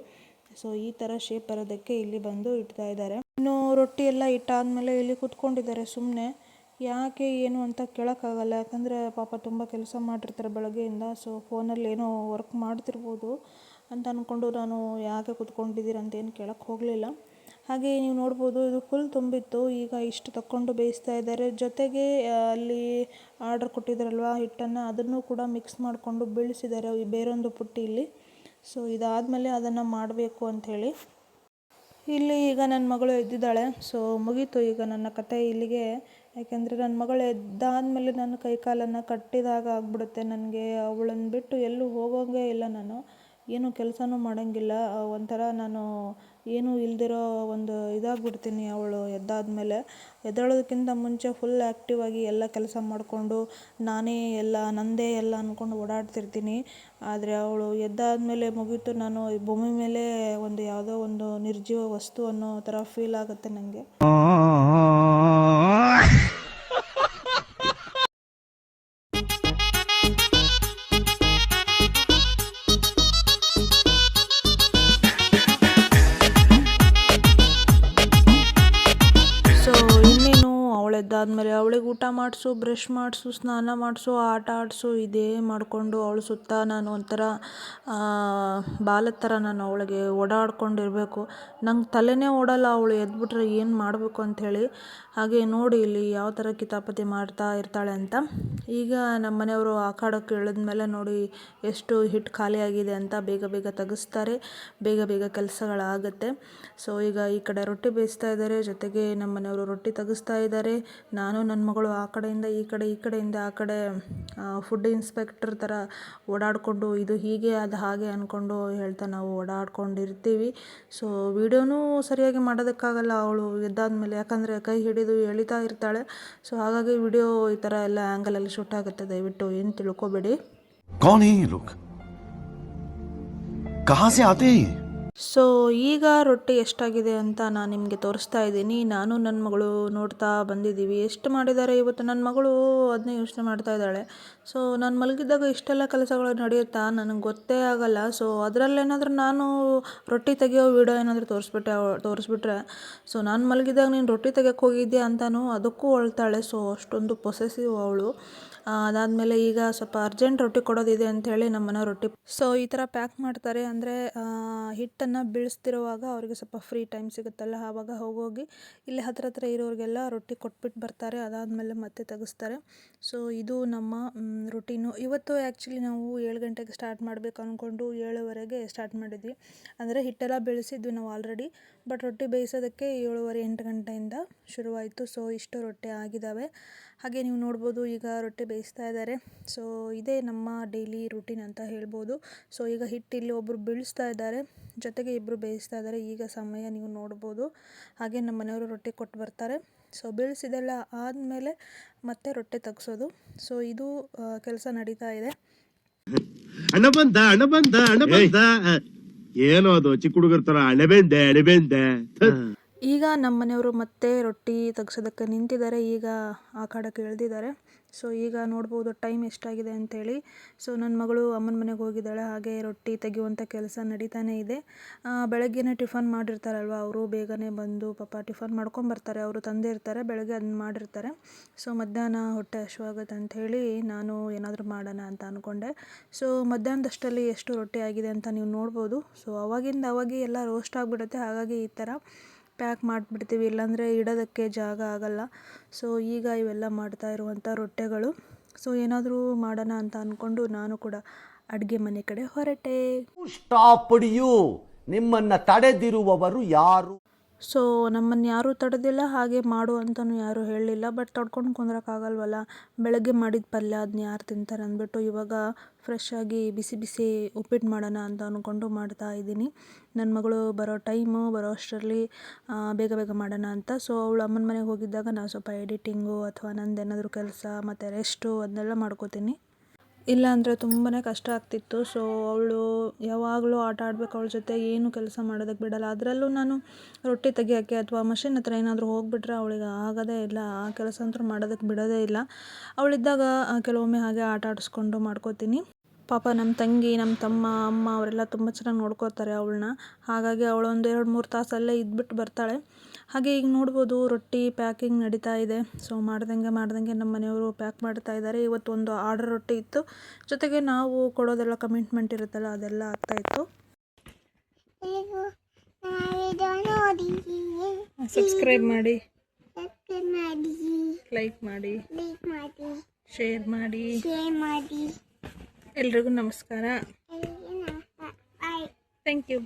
ಸೊ ಈ ಥರ ಶೇಪ್ ಬರೋದಕ್ಕೆ ಇಲ್ಲಿ ಬಂದು ಇಡ್ತಾ ಇದ್ದಾರೆ. ಇನ್ನು ರೊಟ್ಟಿ ಎಲ್ಲ ಇಟ್ಟಾದಮೇಲೆ ಇಲ್ಲಿ ಕೂತ್ಕೊಂಡಿದ್ದಾರೆ ಸುಮ್ಮನೆ. ಯಾಕೆ ಏನು ಅಂತ ಕೇಳೋಕ್ಕಾಗಲ್ಲ, ಯಾಕಂದರೆ ಪಾಪ ತುಂಬ ಕೆಲಸ ಮಾಡಿರ್ತಾರೆ ಬೆಳಗ್ಗೆಯಿಂದ. ಸೊ ಫೋನಲ್ಲಿ ಏನೋ ವರ್ಕ್ ಮಾಡ್ತಿರ್ಬೋದು ಅಂತ ಅಂದ್ಕೊಂಡು ನಾನು ಯಾಕೆ ಕೂತ್ಕೊಂಡಿದ್ದೀರ ಅಂತ ಏನು ಕೇಳೋಕ್ಕೆ ಹೋಗಲಿಲ್ಲ. ಹಾಗೆ ನೀವು ನೋಡ್ಬೋದು ಇದು ಫುಲ್ ತುಂಬಿತ್ತು. ಈಗ ಇಷ್ಟು ತಗೊಂಡು ಬೇಯಿಸ್ತಾ ಇದ್ದಾರೆ. ಜೊತೆಗೆ ಅಲ್ಲಿ ಆರ್ಡರ್ ಕೊಟ್ಟಿದ್ದಾರಲ್ವ ಹಿಟ್ಟನ್ನು, ಅದನ್ನು ಕೂಡ ಮಿಕ್ಸ್ ಮಾಡಿಕೊಂಡು ಬೀಳಿಸಿದ್ದಾರೆ ಬೇರೊಂದು ಪುಟ್ಟಿಯಲ್ಲಿ. ಸೊ ಇದಾದಮೇಲೆ ಅದನ್ನು ಮಾಡಬೇಕು ಅಂಥೇಳಿ ಇಲ್ಲಿ ಈಗ ನನ್ನ ಮಗಳು ಎದ್ದಿದ್ದಾಳೆ. ಸೊ ಮುಗೀತು ಈಗ ನನ್ನ ಕತೆ ಇಲ್ಲಿಗೆ. ಯಾಕೆಂದರೆ ನನ್ನ ಮಗಳು ಎದ್ದಾದಮೇಲೆ ನನ್ನ ಕೈಕಾಲನ್ನು ಕಟ್ಟಿದಾಗ ಆಗಿಬಿಡುತ್ತೆ ನನಗೆ. ಅವಳನ್ನು ಬಿಟ್ಟು ಎಲ್ಲೂ ಹೋಗೋಂಗೇ ಇಲ್ಲ ನಾನು, ಏನು ಕೆಲಸನೂ ಮಾಡೋಂಗಿಲ್ಲ. ಒಂಥರ ನಾನು ಏನೂ ಇಲ್ದಿರೋ ಒಂದು ಇದಾಗ್ಬಿಡ್ತೀನಿ ಅವಳು ಎದ್ದಾದಮೇಲೆ. ಎದ್ದೇಳೋದಕ್ಕಿಂತ ಮುಂಚೆ ಫುಲ್ ಆ್ಯಕ್ಟಿವ್ ಆಗಿ ಎಲ್ಲ ಕೆಲಸ ಮಾಡಿಕೊಂಡು ನಾನೇ ಎಲ್ಲ ನಂದೇ ಎಲ್ಲ ಅಂದ್ಕೊಂಡು ಓಡಾಡ್ತಿರ್ತೀನಿ. ಆದರೆ ಅವಳು ಎದ್ದಾದಮೇಲೆ ಮುಗೀತು, ನಾನು ಈ ಭೂಮಿ ಮೇಲೆ ಒಂದು ಯಾವುದೋ ಒಂದು ನಿರ್ಜೀವ ವಸ್ತು ಅನ್ನೋ ಥರ ಫೀಲ್ ಆಗುತ್ತೆ ನನಗೆ. ಎದ್ದಾದಮೇಲೆ ಅವಳಿಗೆ ಊಟ ಮಾಡಿಸು, ಬ್ರಷ್ ಮಾಡಿಸು, ಸ್ನಾನ ಮಾಡಿಸು, ಆಟ ಆಡಿಸು, ಇದೇ ಮಾಡಿಕೊಂಡು ಅವಳು ಸುತ್ತ ನಾನು ಒಂಥರ ಬಾಲದ ಥರ ನಾನು ಅವಳಿಗೆ ಓಡಾಡ್ಕೊಂಡಿರಬೇಕು. ನಂಗೆ ತಲೆನೇ ಓಡಲ್ಲ ಅವಳು ಎದ್ಬಿಟ್ರೆ ಏನು ಮಾಡಬೇಕು ಅಂಥೇಳಿ. ಹಾಗೆ ನೋಡಿ ಇಲ್ಲಿ ಯಾವ ಥರ ಕಿತಾಪತಿ ಮಾಡ್ತಾ ಇರ್ತಾಳೆ ಅಂತ. ಈಗ ನಮ್ಮ ಮನೆಯವರು ಆಕಾಡೋಕ್ಕೆ ಇಳಿದ್ಮೇಲೆ ನೋಡಿ ಎಷ್ಟು ಹಿಟ್ಟು ಖಾಲಿಯಾಗಿದೆ ಅಂತ ಬೇಗ ಬೇಗ ತೆಗೆಸ್ತಾರೆ, ಬೇಗ ಬೇಗ ಕೆಲಸಗಳಾಗುತ್ತೆ. ಸೊ ಈಗ ಈ ಕಡೆ ರೊಟ್ಟಿ ಬೇಯಿಸ್ತಾ ಇದ್ದಾರೆ, ಜೊತೆಗೆ ನಮ್ಮ ಮನೆಯವರು ರೊಟ್ಟಿ ತೆಗೆಸ್ತಾ ಇದ್ದಾರೆ. ನಾನು ನನ್ನ ಮಗಳು ಆ ಕಡೆಯಿಂದ ಈ ಕಡೆ, ಈ ಕಡೆಯಿಂದ ಆ ಕಡೆ ಫುಡ್ ಇನ್ಸ್ಪೆಕ್ಟರ್ ಥರ ಓಡಾಡಿಕೊಂಡು ಇದು ಹೀಗೆ ಅದು ಹಾಗೆ ಅಂದ್ಕೊಂಡು ಹೇಳ್ತಾ ನಾವು ಓಡಾಡ್ಕೊಂಡಿರ್ತೀವಿ. ಸೊ ವೀಡಿಯೋನೂ ಸರಿಯಾಗಿ ಮಾಡೋದಕ್ಕಾಗಲ್ಲ ಅವಳು ಎದ್ದಾದಮೇಲೆ, ಯಾಕಂದರೆ ಕೈ ಹಿಡಿದು ಎಳಿತಾ ಇರ್ತಾಳೆ. ಸೊ ಹಾಗಾಗಿ ವಿಡಿಯೋ ಈ ಥರ ಎಲ್ಲ ಆ್ಯಂಗಲಲ್ಲಿ ಶೂಟ್ ಆಗುತ್ತೆ. ದಯವಿಟ್ಟು ಏನು ತಿಳ್ಕೊಬೇಡಿ. कौन है ये लोग? कहाँ से आते हैं? ಸೊ ಈಗ ರೊಟ್ಟಿ ಎಷ್ಟಾಗಿದೆ ಅಂತ ನಾನು ನಿಮಗೆ ತೋರಿಸ್ತಾ ಇದ್ದೀನಿ. ನಾನು ನನ್ನ ಮಗಳು ನೋಡ್ತಾ ಬಂದಿದ್ದೀವಿ ಎಷ್ಟು ಮಾಡಿದ್ದಾರೆ ಇವತ್ತು. ನನ್ನ ಮಗಳು ಅದನ್ನೇ ಯೋಚನೆ ಮಾಡ್ತಾ ಇದ್ದಾಳೆ. ಸೊ ನಾನು ಮಲಗಿದ್ದಾಗ ಇಷ್ಟೆಲ್ಲ ಕೆಲಸಗಳು ನಡೆಯುತ್ತಾ ನನಗೆ ಗೊತ್ತೇ ಆಗಲ್ಲ. ಸೊ ಅದರಲ್ಲೇನಾದರೂ ನಾನು ರೊಟ್ಟಿ ತೆಗೆಯೋ ವಿಡಿಯೋ ಏನಾದರೂ ತೋರಿಸ್ಬಿಟ್ರೆ ಸೊ ನಾನು ಮಲಗಿದಾಗ ನೀನು ರೊಟ್ಟಿ ತೆಗೆಯೋಕ್ಕೆ ಹೋಗಿದ್ಯಾ ಅಂತಲೂ ಅದಕ್ಕೂ ಅಳ್ತಾಳೆ. ಸೊ ಅಷ್ಟೊಂದು ಪೊಸೆಸಿವ್ ಅವಳು. ಅದಾದಮೇಲೆ ಈಗ ಸ್ವಲ್ಪ ಅರ್ಜೆಂಟ್ ರೊಟ್ಟಿ ಕೊಡೋದಿದೆ ಅಂಥೇಳಿ ನಮ್ಮ ಮನೆ ರೊಟ್ಟಿ ಸೊ ಈ ಥರ ಪ್ಯಾಕ್ ಮಾಡ್ತಾರೆ. ಅಂದರೆ ಹಿಟ್ಟನ್ನು ಬೀಳಿಸ್ತಿರುವಾಗ ಅವರಿಗೆ ಸ್ವಲ್ಪ ಫ್ರೀ ಟೈಮ್ ಸಿಗುತ್ತಲ್ಲ, ಆವಾಗ ಹೋಗೋಗಿ ಇಲ್ಲಿ ಹತ್ರ ಇರೋರಿಗೆಲ್ಲ ರೊಟ್ಟಿ ಕೊಟ್ಬಿಟ್ಟು ಬರ್ತಾರೆ. ಅದಾದಮೇಲೆ ಮತ್ತೆ ತೆಗೆಸ್ತಾರೆ. ಸೊ ಇದು ನಮ್ಮ ರೊಟೀನು. ಇವತ್ತು ಆ್ಯಕ್ಚುಲಿ ನಾವು 7 ಗಂಟೆಗೆ ಸ್ಟಾರ್ಟ್ ಮಾಡಬೇಕು ಅಂದ್ಕೊಂಡು 7:15ಗೆ ಸ್ಟಾರ್ಟ್ ಮಾಡಿದ್ವಿ. ಅಂದರೆ ಹಿಟ್ಟೆಲ್ಲ ಬೇಯಿಸಿದ್ವಿ ನಾವು ಆಲ್ರೆಡಿ, ಬಟ್ ರೊಟ್ಟಿ ಬೇಯಿಸೋದಕ್ಕೆ 7:30 8 ಗಂಟೆಯಿಂದ ಶುರುವಾಯಿತು. ಸೊ ಇಷ್ಟು ರೊಟ್ಟಿ ಆಗಿದ್ದಾವೆ. ಹಾಗೆ ನೀವು ನೋಡ್ಬೋದು ಈಗ ರೊಟ್ಟಿ ಬೇಯಿಸ್ತಾ ಇದ್ದಾರೆ. ಸೊ ಇದೇ ನಮ್ಮ ಡೈಲಿ ರೂಟೀನ್ ಅಂತ ಹೇಳ್ಬೋದು. ಸೊ ಈಗ ಹಿಟ್ಟಿಲ್ಲಿ ಒಬ್ಬರು ಬೀಳಿಸ್ತಾ ಇದ್ದಾರೆ, ಜೊತೆಗೆ ಇಬ್ಬರು ಬೇಯಿಸ್ತಾ ಇದ್ದಾರೆ. ಈಗ ಸಮಯ ನೀವು ನೋಡ್ಬೋದು. ಹಾಗೆ ನಮ್ಮ ಮನೆಯವರು ರೊಟ್ಟಿ ಕೊಟ್ಟು ಬರ್ತಾರೆ. ಸೊ ಬೀಳಿಸಿದೆಲ್ಲ ಆದಮೇಲೆ ಮತ್ತೆ ರೊಟ್ಟಿ ತೆಗ್ಸೋದು. ಸೊ ಇದು ಕೆಲಸ ನಡೀತಾ ಇದೆ. ಹಣ ಬಂದ ಏನೋ ಅದು ಚಿಕ್ಕ ಹುಡುಗರ ತರ ಅಣೆಬೆಂದೆ. ಈಗ ನಮ್ಮ ಮನೆಯವರು ಮತ್ತೆ ರೊಟ್ಟಿ ತೆಗ್ಸೋದಕ್ಕೆ ನಿಂತಿದ್ದಾರೆ. ಈಗ ಆ ಕಡೆಗೆ ಇಳಿದಿದ್ದಾರೆ. ಸೊ ಈಗ ನೋಡ್ಬೋದು ಟೈಮ್ ಎಷ್ಟಾಗಿದೆ ಅಂಥೇಳಿ. ಸೊ ನನ್ನ ಮಗಳು ಅಮ್ಮನ ಮನೆಗೆ ಹೋಗಿದ್ದಾಳೆ. ಹಾಗೆ ರೊಟ್ಟಿ ತೆಗೆಯುವಂಥ ಕೆಲಸ ನಡೀತಾನೆ ಇದೆ. ಬೆಳಗ್ಗೆನೇ ಟಿಫನ್ ಮಾಡಿರ್ತಾರಲ್ವ, ಅವರು ಬೇಗನೆ ಬಂದು ಪಾಪ ಟಿಫನ್ ಮಾಡ್ಕೊಂಬರ್ತಾರೆ. ಅವರು ತಂದೆ ಇರ್ತಾರೆ, ಬೆಳಗ್ಗೆ ಅದನ್ನ ಮಾಡಿರ್ತಾರೆ. ಸೊ ಮಧ್ಯಾಹ್ನ ಹೊಟ್ಟೆ ಹಸಿವಾಗುತ್ತೆ ಅಂಥೇಳಿ ನಾನು ಏನಾದರೂ ಮಾಡೋಣ ಅಂತ ಅಂದ್ಕೊಂಡೆ. ಸೊ ಮಧ್ಯಾಹ್ನದಷ್ಟಲ್ಲಿ ಎಷ್ಟು ರೊಟ್ಟಿ ಆಗಿದೆ ಅಂತ ನೀವು ನೋಡ್ಬೋದು. ಸೊ ಅವಾಗೆ ಎಲ್ಲ ರೋಸ್ಟ್ ಆಗಿಬಿಡುತ್ತೆ. ಹಾಗಾಗಿ ಈ ಥರ ಪ್ಯಾಕ್ ಮಾಡಿಬಿಡ್ತೀವಿ, ಇಲ್ಲಾಂದರೆ ಇಡೋದಕ್ಕೆ ಜಾಗ ಆಗಲ್ಲ. ಸೊ ಈಗ ಇವೆಲ್ಲ ಮಾಡ್ತಾ ಇರುವಂಥ ರೊಟ್ಟಿಗಳು. ಸೊ ಏನಾದರೂ ಮಾಡೋಣ ಅಂತ ಅಂದ್ಕೊಂಡು ನಾನು ಕೂಡ ಅಡುಗೆ ಮನೆ ಕಡೆ ಹೊರಟೆ. ಸ್ಟಾಪ್ಡ್ ಯು, ನಿಮ್ಮನ್ನು ತಡೆದಿರುವವರು ಯಾರು? ಸೊ ನಮ್ಮನ್ನು ಯಾರೂ ತಡೆದಿಲ್ಲ, ಹಾಗೆ ಮಾಡು ಅಂತಲೂ ಯಾರೂ ಹೇಳಲಿಲ್ಲ. ಬಟ್ ತಡ್ಕೊಂಡು ಕುಂದ್ರಕ್ಕಾಗಲ್ವಲ್ಲ, ಬೆಳಗ್ಗೆ ಮಾಡಿದ ಪಲ್ಯ ಅದನ್ನ ಯಾರು ತಿಂತಾರೆ ಅಂದ್ಬಿಟ್ಟು ಇವಾಗ ಫ್ರೆಶ್ ಆಗಿ ಬಿಸಿ ಬಿಸಿ ಉಪ್ಪಿಟ್ಟು ಮಾಡೋಣ ಅಂತ ಅಂದ್ಕೊಂಡು ಮಾಡ್ತಾ ಇದ್ದೀನಿ. ನನ್ನ ಮಗಳು ಬರೋ ಅಷ್ಟರಲ್ಲಿ ಬೇಗ ಬೇಗ ಮಾಡೋಣ ಅಂತ. ಸೊ ಅವಳು ಅಮ್ಮನ ಮನೆಗೆ ಹೋಗಿದ್ದಾಗ ನಾನು ಸ್ವಲ್ಪ ಎಡಿಟಿಂಗು ಅಥವಾ ನಂದೇನಾದರೂ ಕೆಲಸ ಮತ್ತು ರೆಸ್ಟು ಅದನ್ನೆಲ್ಲ ಮಾಡ್ಕೋತೀನಿ. ಇಲ್ಲಾಂದರೆ ತುಂಬಾ ಕಷ್ಟ ಆಗ್ತಿತ್ತು. ಸೊ ಅವಳು ಯಾವಾಗಲೂ ಆಟ ಆಡಬೇಕು, ಅವಳ ಜೊತೆ ಏನು ಕೆಲಸ ಮಾಡೋದಕ್ಕೆ ಬಿಡಲ್ಲ. ಅದರಲ್ಲೂ ನಾನು ರೊಟ್ಟಿ ತೆಗಿಯೋಕ್ಕೆ ಅಥವಾ ಮಷಿನ್ ಹತ್ರ ಏನಾದರೂ ಹೋಗಿಬಿಟ್ರೆ ಅವಳಿಗೆ ಆಗೋದೇ ಇಲ್ಲ, ಆ ಕೆಲಸ ಅಂತೂ ಮಾಡೋದಕ್ಕೆ ಬಿಡೋದೇ ಇಲ್ಲ. ಅವಳಿದ್ದಾಗ ಕೆಲವೊಮ್ಮೆ ಹಾಗೆ ಆಟ ಆಡಿಸ್ಕೊಂಡು ಮಾಡ್ಕೋತೀನಿ. ಪಾಪ ನಮ್ಮ ತಂಗಿ, ನಮ್ಮ ತಮ್ಮ, ಅಮ್ಮ ಅವರೆಲ್ಲ ತುಂಬ ಚೆನ್ನಾಗಿ ನೋಡ್ಕೋತಾರೆ ಅವಳನ್ನ. ಹಾಗಾಗಿ ಅವಳು ಒಂದು 2-3 ತಾಸು ಅಲ್ಲೇ ಇದ್ಬಿಟ್ಟು ಬರ್ತಾಳೆ. ಹಾಗೆ ಈಗ ನೋಡ್ಬೋದು ರೊಟ್ಟಿ ಪ್ಯಾಕಿಂಗ್ ನಡೀತಾ ಇದೆ. ಸೊ ಮಾಡ್ದಂಗೆ ನಮ್ಮ ಮನೆಯವರು ಪ್ಯಾಕ್ ಮಾಡ್ತಾ ಇದ್ದಾರೆ. ಇವತ್ತು ಒಂದು ಆರ್ಡರ್ ರೊಟ್ಟಿ ಇತ್ತು, ಜೊತೆಗೆ ನಾವು ಕೊಡೋದೆಲ್ಲ ಕಮಿಟ್ಮೆಂಟ್ ಇರುತ್ತಲ್ಲ ಅದೆಲ್ಲ ಆಗ್ತಾಯಿತ್ತು. ಸಬ್ಸ್ಕ್ರೈಬ್ ಮಾಡಿ, ಲೈಕ್ ಮಾಡಿ, ಶೇರ್ ಮಾಡಿ. ಎಲ್ರಿಗೂ ನಮಸ್ಕಾರ. Thank you.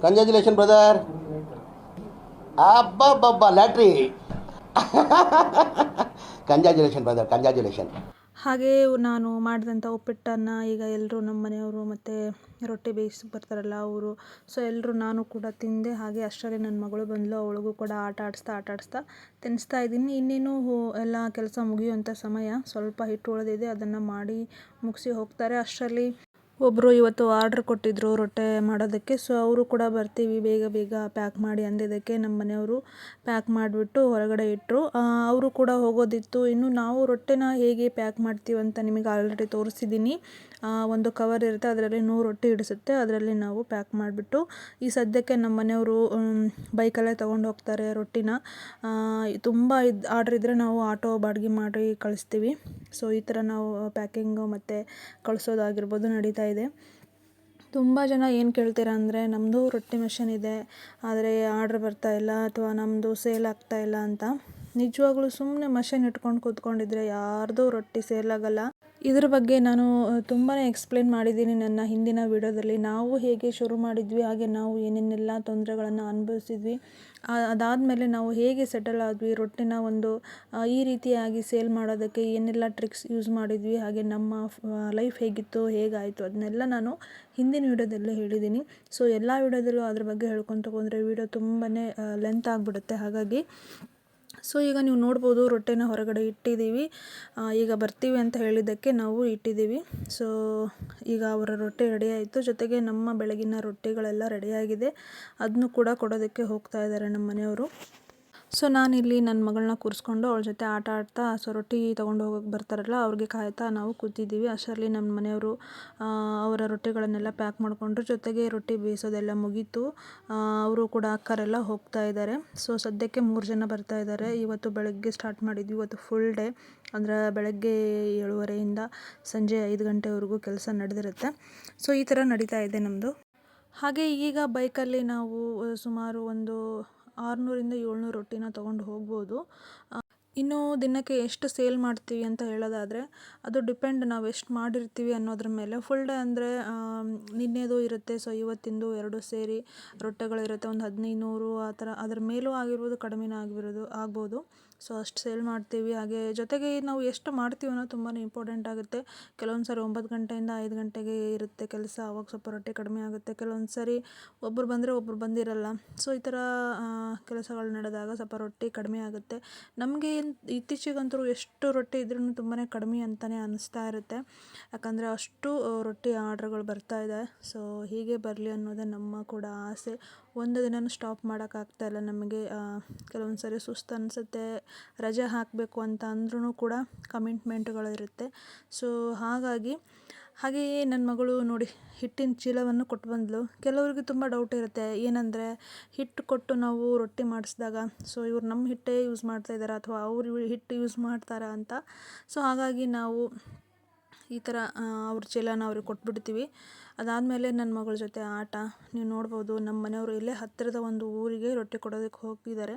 Congratulation brother. ಅಬ್ಬಬ್ಬಬ್ಬ ಲ್ಯಾಟ್ರಿ. Congratulation brother, congratulation. ಹಾಗೇ ನಾನು ಮಾಡಿದಂಥ ಉಪ್ಪಿಟ್ಟನ್ನು ಈಗ ಎಲ್ಲರೂ ನಮ್ಮ ಮನೆಯವರು ಮತ್ತು ರೊಟ್ಟಿ ಬೇಯಿಸಿ ಬರ್ತಾರಲ್ಲ ಅವರು, ಸೊ ಎಲ್ಲರೂ ನಾನು ಕೂಡ ತಿಂದೆ. ಹಾಗೆ ಅಷ್ಟರಲ್ಲಿ ನನ್ನ ಮಗಳು ಬಂದಳು, ಅವಳಿಗೂ ಕೂಡ ಆಟ ಆಡಿಸ್ತಾ ತಿನ್ನಿಸ್ತಾ ಇದ್ದೀನಿ. ಇನ್ನೇನು ಎಲ್ಲ ಕೆಲಸ ಮುಗಿಯುವಂಥ ಸಮಯ. ಸ್ವಲ್ಪ ಹಿಟ್ಟು ಉಳಿದಿದೆ, ಅದನ್ನು ಮಾಡಿ ಮುಗಿಸಿ ಹೋಗ್ತಾರೆ. ಅಷ್ಟರಲ್ಲಿ ಒಬ್ಬರು ಇವತ್ತು ಆರ್ಡ್ರ್ ಕೊಟ್ಟಿದ್ದರು ರೊಟ್ಟೆ ಮಾಡೋದಕ್ಕೆ. ಸೊ ಅವರು ಕೂಡ ಬರ್ತೀವಿ ಬೇಗ ಪ್ಯಾಕ್ ಮಾಡಿ ಅಂದಿದ್ದಕ್ಕೆ ನಮ್ಮ ಮನೆಯವರು ಪ್ಯಾಕ್ ಮಾಡಿಬಿಟ್ಟು ಹೊರಗಡೆ ಇಟ್ಟರು. ಅವರು ಕೂಡ ಹೋಗೋದಿತ್ತು. ಇನ್ನು ನಾವು ರೊಟ್ಟೆನ ಹೇಗೆ ಪ್ಯಾಕ್ ಮಾಡ್ತೀವಿ ಅಂತ ನಿಮಗೆ ಆಲ್ರೆಡಿ ತೋರಿಸಿದ್ದೀನಿ. ಒಂದು ಕವರ್ ಇರುತ್ತೆ, ಅದರಲ್ಲಿ 100 ರೊಟ್ಟಿ ಹಿಡಿಸುತ್ತೆ. ಅದರಲ್ಲಿ ನಾವು ಪ್ಯಾಕ್ ಮಾಡಿಬಿಟ್ಟು ಈ ಸದ್ಯಕ್ಕೆ ನಮ್ಮ ಮನೆಯವರು ಬೈಕಲ್ಲೇ ತೊಗೊಂಡು ಹೋಗ್ತಾರೆ ರೊಟ್ಟಿನ. ತುಂಬ ಆರ್ಡ್ರ್ ಇದ್ದರೆ ನಾವು ಆಟೋ ಬಾಡಿಗೆ ಮಾಡಿ ಕಳಿಸ್ತೀವಿ. ಸೊ ಈ ಥರ ನಾವು ಪ್ಯಾಕಿಂಗು ಮತ್ತು ಕಳಿಸೋದಾಗಿರ್ಬೋದು ನಡೀತಾ ಇದೆ. ತುಂಬ ಜನ ಏನು ಕೇಳ್ತೀರಾ ಅಂದರೆ, ನಮ್ಮದು ರೊಟ್ಟಿ ಮಿಷನ್ ಇದೆ, ಆದರೆ ಆರ್ಡ್ರ್ ಬರ್ತಾಯಿಲ್ಲ ಅಥವಾ ನಮ್ಮದು ಸೇಲ್ ಆಗ್ತಾಯಿಲ್ಲ ಅಂತ. ನಿಜವಾಗ್ಲೂ ಸುಮ್ಮನೆ ಮಷಿನ್ ಇಟ್ಕೊಂಡು ಕೂತ್ಕೊಂಡಿದ್ರೆ ಯಾರ್ದು ರೊಟ್ಟಿ ಸೇಲ್ ಆಗಲ್ಲ. ಇದ್ರ ಬಗ್ಗೆ ನಾನು ತುಂಬಾ ಎಕ್ಸ್ಪ್ಲೇನ್ ಮಾಡಿದ್ದೀನಿ ನನ್ನ ಹಿಂದಿನ ವಿಡಿಯೋದಲ್ಲಿ. ನಾವು ಹೇಗೆ ಶುರು ಮಾಡಿದ್ವಿ, ಹಾಗೆ ನಾವು ಏನೇನೆಲ್ಲ ತೊಂದರೆಗಳನ್ನು ಅನುಭವಿಸಿದ್ವಿ, ಅದಾದಮೇಲೆ ನಾವು ಹೇಗೆ ಸೆಟಲ್ ಆದ್ವಿ, ರೊಟ್ಟಿನ ಒಂದು ಈ ರೀತಿಯಾಗಿ ಸೇಲ್ ಮಾಡೋದಕ್ಕೆ ಏನೆಲ್ಲ ಟ್ರಿಕ್ಸ್ ಯೂಸ್ ಮಾಡಿದ್ವಿ, ಹಾಗೆ ನಮ್ಮ ಲೈಫ್ ಹೇಗಿತ್ತು, ಹೇಗಾಯಿತು ಅದನ್ನೆಲ್ಲ ನಾನು ಹಿಂದಿನ ವಿಡಿಯೋದಲ್ಲೇ ಹೇಳಿದ್ದೀನಿ. ಸೊ ಎಲ್ಲ ವಿಡಿಯೋದಲ್ಲೂ ಅದ್ರ ಬಗ್ಗೆ ಹೇಳ್ಕೊತ ಹೋದರೆ ವಿಡಿಯೋ ತುಂಬಾ ಲೆಂತ್ ಆಗಿಬಿಡುತ್ತೆ. ಹಾಗಾಗಿ ಸೊ ಈಗ ನೀವು ನೋಡ್ಬೋದು ರೊಟ್ಟಿನ ಹೊರಗಡೆ ಇಟ್ಟಿದ್ದೀವಿ. ಈಗ ಬರ್ತೀವಿ ಅಂತ ಹೇಳಿದ್ದಕ್ಕೆ ನಾವು ಇಟ್ಟಿದ್ದೀವಿ. ಸೊ ಈಗ ಅವರ ರೊಟ್ಟಿ ರೆಡಿ ಆಯಿತು, ಜೊತೆಗೆ ನಮ್ಮ ಬೆಳಗಿನ ರೊಟ್ಟಿಗಳೆಲ್ಲ ರೆಡಿಯಾಗಿದೆ. ಅದನ್ನು ಕೂಡ ಕೊಡೋದಕ್ಕೆ ಹೋಗ್ತಾ ಇದ್ದಾರೆ ನಮ್ಮ ಮನೆಯವರು. ಸೊ ನಾನಿಲ್ಲಿ ನನ್ನ ಮಗಳನ್ನ ಕೂರಿಸ್ಕೊಂಡು ಅವಳ ಜೊತೆ ಆಟ ಆಡ್ತಾ, ಸೊ ರೊಟ್ಟಿ ತೊಗೊಂಡು ಹೋಗೋಕ್ಕೆ ಬರ್ತಾರಲ್ಲ ಅವ್ರಿಗೆ ಕಾಯ್ತಾ ನಾವು ಕೂತಿದ್ದೀವಿ. ಅಷ್ಟರಲ್ಲಿ ನಮ್ಮ ಮನೆಯವರು ಅವರ ರೊಟ್ಟಿಗಳನ್ನೆಲ್ಲ ಪ್ಯಾಕ್ ಮಾಡಿಕೊಂಡ್ರು, ಜೊತೆಗೆ ರೊಟ್ಟಿ ಬೇಯಿಸೋದೆಲ್ಲ ಮುಗೀತು. ಅವರು ಕೂಡ ಅಕ್ಕರೆಲ್ಲ ಹೋಗ್ತಾ ಇದ್ದಾರೆ. ಸೊ ಸದ್ಯಕ್ಕೆ 3 ಜನ ಬರ್ತಾ ಇದ್ದಾರೆ. ಇವತ್ತು ಬೆಳಗ್ಗೆ ಸ್ಟಾರ್ಟ್ ಮಾಡಿದ್ವಿ. ಇವತ್ತು ಫುಲ್ ಡೇ ಅಂದರೆ ಬೆಳಗ್ಗೆ 7:30ಇಂದ ಸಂಜೆ 5 ಗಂಟೆವರೆಗೂ ಕೆಲಸ ನಡೆದಿರುತ್ತೆ. ಸೊ ಈ ಥರ ನಡೀತಾ ಇದೆ ನಮ್ಮದು. ಹಾಗೆ ಈಗ ಬೈಕಲ್ಲಿ ನಾವು ಸುಮಾರು ಒಂದು 600-700 ರೊಟ್ಟಿನ ತೊಗೊಂಡು ಹೋಗ್ಬೋದು. ಇನ್ನು ದಿನಕ್ಕೆ ಎಷ್ಟು ಸೇಲ್ ಮಾಡ್ತೀವಿ ಅಂತ ಹೇಳೋದಾದರೆ ಅದು ಡಿಪೆಂಡ್ ನಾವು ಎಷ್ಟು ಮಾಡಿರ್ತೀವಿ ಅನ್ನೋದ್ರ ಮೇಲೆ. ಫುಲ್ ಡೇ ಅಂದರೆ ನಿನ್ನೆದು ಇರುತ್ತೆ, ಸೊ ಇವತ್ತಿಂದು 2 ಸೇರಿ ರೊಟ್ಟೆಗಳಿರುತ್ತೆ. ಒಂದು 1500 ಆ ಥರ, ಅದ್ರ ಮೇಲೂ ಆಗಿರ್ಬೋದು, ಕಡಿಮೆನೂ ಆಗ್ಬೋದು. ಸೊ ಅಷ್ಟು ಸೇಲ್ ಮಾಡ್ತೀವಿ. ಹಾಗೆ ಜೊತೆಗೆ ನಾವು ಎಷ್ಟು ಮಾಡ್ತೀವಿ ಅನ್ನೋದು ತುಂಬಾ ಇಂಪಾರ್ಟೆಂಟ್ ಆಗುತ್ತೆ. ಕೆಲವೊಂದು ಸಾರಿ 9 ಗಂಟೆಯಿಂದ 5 ಗಂಟೆಗೆ ಇರುತ್ತೆ ಕೆಲಸ, ಅವಾಗ ಸ್ವಲ್ಪ ರೊಟ್ಟಿ ಕಡಿಮೆ ಆಗುತ್ತೆ. ಕೆಲವೊಂದು ಸಾರಿ ಒಬ್ಬರು ಬಂದರೆ ಒಬ್ಬರು ಬಂದಿರಲ್ಲ. ಸೊ ಈ ಥರ ಕೆಲಸಗಳು ನಡೆದಾಗ ಸ್ವಲ್ಪ ರೊಟ್ಟಿ ಕಡಿಮೆ ಆಗುತ್ತೆ. ನಮಗೆ ಇತ್ತೀಚೆಗಂತೂ ಎಷ್ಟು ರೊಟ್ಟಿ ಇದ್ರೂ ತುಂಬಾ ಕಡಿಮೆ ಅಂತಲೇ ಅನ್ನಿಸ್ತಾ ಇರುತ್ತೆ. ಯಾಕಂದರೆ ಅಷ್ಟು ರೊಟ್ಟಿ ಆರ್ಡ್ರ್ಗಳು ಬರ್ತಾ ಇದೆ. ಸೊ ಹೀಗೆ ಬರಲಿ ಅನ್ನೋದೇ ನಮ್ಮ ಕೂಡ ಆಸೆ. ಒಂದು ದಿನವೂ ಸ್ಟಾಪ್ ಮಾಡೋಕ್ಕಾಗ್ತಾಯಿಲ್ಲ ನಮಗೆ. ಕೆಲವೊಂದು ಸಾರಿ ಸುಸ್ತು ಅನಿಸುತ್ತೆ, ರಜೆ ಹಾಕಬೇಕು ಅಂತ ಅಂದ್ರೂ ಕೂಡ ಕಮಿಟ್ಮೆಂಟ್ಗಳಿರುತ್ತೆ. ಸೊ ಹಾಗೆಯೇ ನನ್ನ ಮಗಳು ನೋಡಿ ಹಿಟ್ಟಿನ ಚೀಲವನ್ನು ಕೊಟ್ಟು ಬಂದಳು. ಕೆಲವರಿಗೆ ತುಂಬ ಡೌಟ್ ಇರುತ್ತೆ, ಏನಂದರೆ ಹಿಟ್ಟು ಕೊಟ್ಟು ನಾವು ರೊಟ್ಟಿ ಮಾಡಿಸಿದಾಗ ಸೊ ಇವ್ರು ನಮ್ಮ ಹಿಟ್ಟೇ ಯೂಸ್ ಮಾಡ್ತಾಯಿದ್ದಾರೆ ಅಥವಾ ಅವ್ರು ಹಿಟ್ಟು ಯೂಸ್ ಮಾಡ್ತಾರಾ ಅಂತ. ಸೊ ಹಾಗಾಗಿ ನಾವು ಈ ಥರ ಅವ್ರ ಚೀಲನ ಅವ್ರಿಗೆ ಕೊಟ್ಬಿಡ್ತೀವಿ. ಅದಾದಮೇಲೆ ನನ್ನ ಮಗಳ ಜೊತೆ ಆಟ ನೀವು ನೋಡ್ಬೋದು. ನಮ್ಮ ಮನೆಯವರು ಇಲ್ಲೇ ಹತ್ತಿರದ ಒಂದು ಊರಿಗೆ ರೊಟ್ಟಿ ಕೊಡೋದಕ್ಕೆ ಹೋಗಿದ್ದಾರೆ.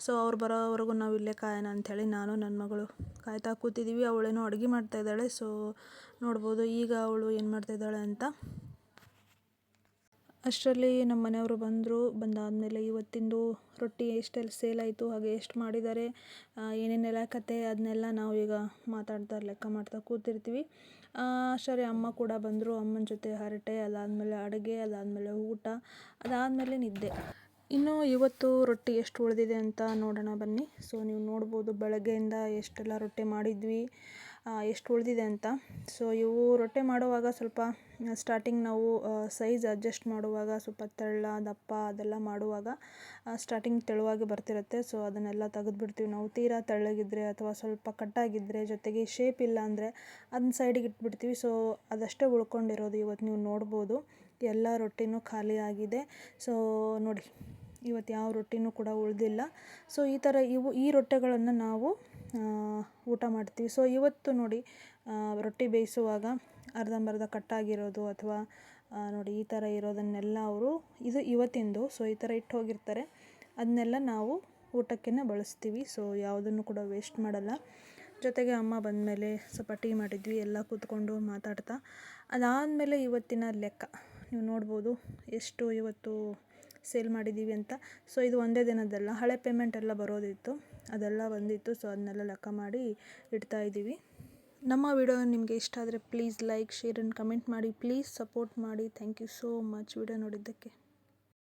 ಸೊ ಅವ್ರು ಬರೋವರೆಗೂ ನಾವು ಇಲ್ಲೇ ಕಾಯೋಣ ಅಂಥೇಳಿ ನಾನು ನನ್ನ ಮಗಳು ಕಾಯ್ತಾ ಕೂತಿದ್ದೀವಿ. ಅವಳೇನೋ ಅಡುಗೆ ಮಾಡ್ತಾಯಿದ್ದಾಳೆ. ಸೊ ನೋಡ್ಬೋದು ಈಗ ಅವಳು ಏನು ಮಾಡ್ತಾಯಿದ್ದಾಳೆ ಅಂತ. ಅಷ್ಟರಲ್ಲಿ ನಮ್ಮ ಮನೆಯವರು ಬಂದಾದಮೇಲೆ ಇವತ್ತಿಂದು ರೊಟ್ಟಿ ಎಷ್ಟೆಲ್ಲ ಸೇಲ್ ಆಯಿತು, ಹಾಗೆ ಎಷ್ಟು ಮಾಡಿದ್ದಾರೆ, ಏನೇನೆಲ್ಲ ಕತೆ ಅದನ್ನೆಲ್ಲ ನಾವು ಈಗ ಲೆಕ್ಕ ಮಾಡ್ತಾ ಕೂತಿರ್ತೀವಿ. ಅಷ್ಟರಲ್ಲಿ ಅಮ್ಮ ಕೂಡ ಬಂದರು. ಅಮ್ಮನ ಜೊತೆ ಹರಟೆ, ಅದಾದಮೇಲೆ ಅಡುಗೆ, ಅದಾದಮೇಲೆ ಊಟ, ಅದಾದಮೇಲೆ ನಿದ್ದೆ. ಇನ್ನು ಇವತ್ತು ರೊಟ್ಟಿ ಎಷ್ಟು ಉಳಿದಿದೆ ಅಂತ ನೋಡೋಣ ಬನ್ನಿ. ಸೊ ನೀವು ನೋಡ್ಬೋದು ಬೆಳಗ್ಗೆಯಿಂದ ಎಷ್ಟೆಲ್ಲ ರೊಟ್ಟಿ ಮಾಡಿದ್ವಿ. ಎಷ್ಟು ಉಳಿದಿದೆ ಅಂತ. ಸೊ ಇವು ರೊಟ್ಟಿ ಮಾಡುವಾಗ ಸ್ವಲ್ಪ ಸ್ಟಾರ್ಟಿಂಗ್ ನಾವು ಸೈಜ್ ಅಡ್ಜಸ್ಟ್ ಮಾಡುವಾಗ ಸ್ವಲ್ಪ ತೆಳ್ಳ ದಪ್ಪ ಅದೆಲ್ಲ ಮಾಡುವಾಗ ಸ್ಟಾರ್ಟಿಂಗ್ ತೆಳುವಾಗಿ ಬರ್ತಿರುತ್ತೆ. ಸೊ ಅದನ್ನೆಲ್ಲ ತೆಗೆದುಬಿಡ್ತೀವಿ ನಾವು. ತೀರಾ ತೆಳ್ಳಗಿದ್ರೆ ಅಥವಾ ಸ್ವಲ್ಪ ಕಟ್ಟಾಗಿದ್ದರೆ ಜೊತೆಗೆ ಶೇಪ್ ಇಲ್ಲ ಅಂದರೆ ಅದನ್ನ ಸೈಡಿಗೆ ಇಟ್ಬಿಡ್ತೀವಿ. ಸೊ ಅದಷ್ಟೇ ಉಳ್ಕೊಂಡಿರೋದು ಇವತ್ತು ನೀವು ನೋಡ್ಬೋದು. ಎಲ್ಲ ರೊಟ್ಟಿನೂ ಖಾಲಿ ಆಗಿದೆ. ಸೊ ನೋಡಿ, ಇವತ್ತು ಯಾವ ರೊಟ್ಟಿನೂ ಕೂಡ ಉಳಿದಿಲ್ಲ. ಸೊ ಈ ಥರ ಈ ರೊಟ್ಟಿಗಳನ್ನು ನಾವು ಊಟ ಮಾಡ್ತೀವಿ. ಸೊ ಇವತ್ತು ನೋಡಿ, ರೊಟ್ಟಿ ಬೇಯಿಸುವಾಗ ಅರ್ಧಂಬರ್ಧ ಕಟ್ಟಾಗಿರೋದು ಅಥವಾ ನೋಡಿ ಈ ಥರ ಇರೋದನ್ನೆಲ್ಲ ಇದು ಇವತ್ತಿಂದು. ಸೊ ಈ ಥರ ಇಟ್ಟು ಹೋಗಿರ್ತಾರೆ, ಅದನ್ನೆಲ್ಲ ನಾವು ಊಟಕ್ಕೆ ಬಳಸ್ತೀವಿ. ಸೊ ಯಾವುದನ್ನು ಕೂಡ ವೇಸ್ಟ್ ಮಾಡಲ್ಲ. ಜೊತೆಗೆ ಅಮ್ಮ ಬಂದಮೇಲೆ ಸ್ವಲ್ಪ ಟೀ ಮಾಡಿದ್ವಿ, ಎಲ್ಲ ಕೂತ್ಕೊಂಡು ಮಾತಾಡ್ತಾ. ಅದಾದಮೇಲೆ ಇವತ್ತಿನ ಲೆಕ್ಕ ನೀವು ನೋಡ್ಬೋದು, ಎಷ್ಟು ಇವತ್ತು ಸೇಲ್ ಮಾಡಿದ್ದೀವಿ ಅಂತ. ಸೊ ಇದು ಒಂದೇ ದಿನದ್ದಲ್ಲ, ಹಳೆ ಪೇಮೆಂಟ್ ಎಲ್ಲ ಬರೋದಿತ್ತು, ಅದೆಲ್ಲ ಬಂದಿತ್ತು. ಸೊ ಅದನ್ನೆಲ್ಲ ಲೆಕ್ಕ ಮಾಡಿ ಇಡ್ತಾಯಿದ್ದೀವಿ. ನಮ್ಮ ವಿಡಿಯೋ ನಿಮಗೆ ಇಷ್ಟ ಆದರೆ please like, share and comment ಮಾಡಿ. ಪ್ಲೀಸ್ ಸಪೋರ್ಟ್ ಮಾಡಿ. Thank you so much video ನೋಡಿದ್ದಕ್ಕೆ.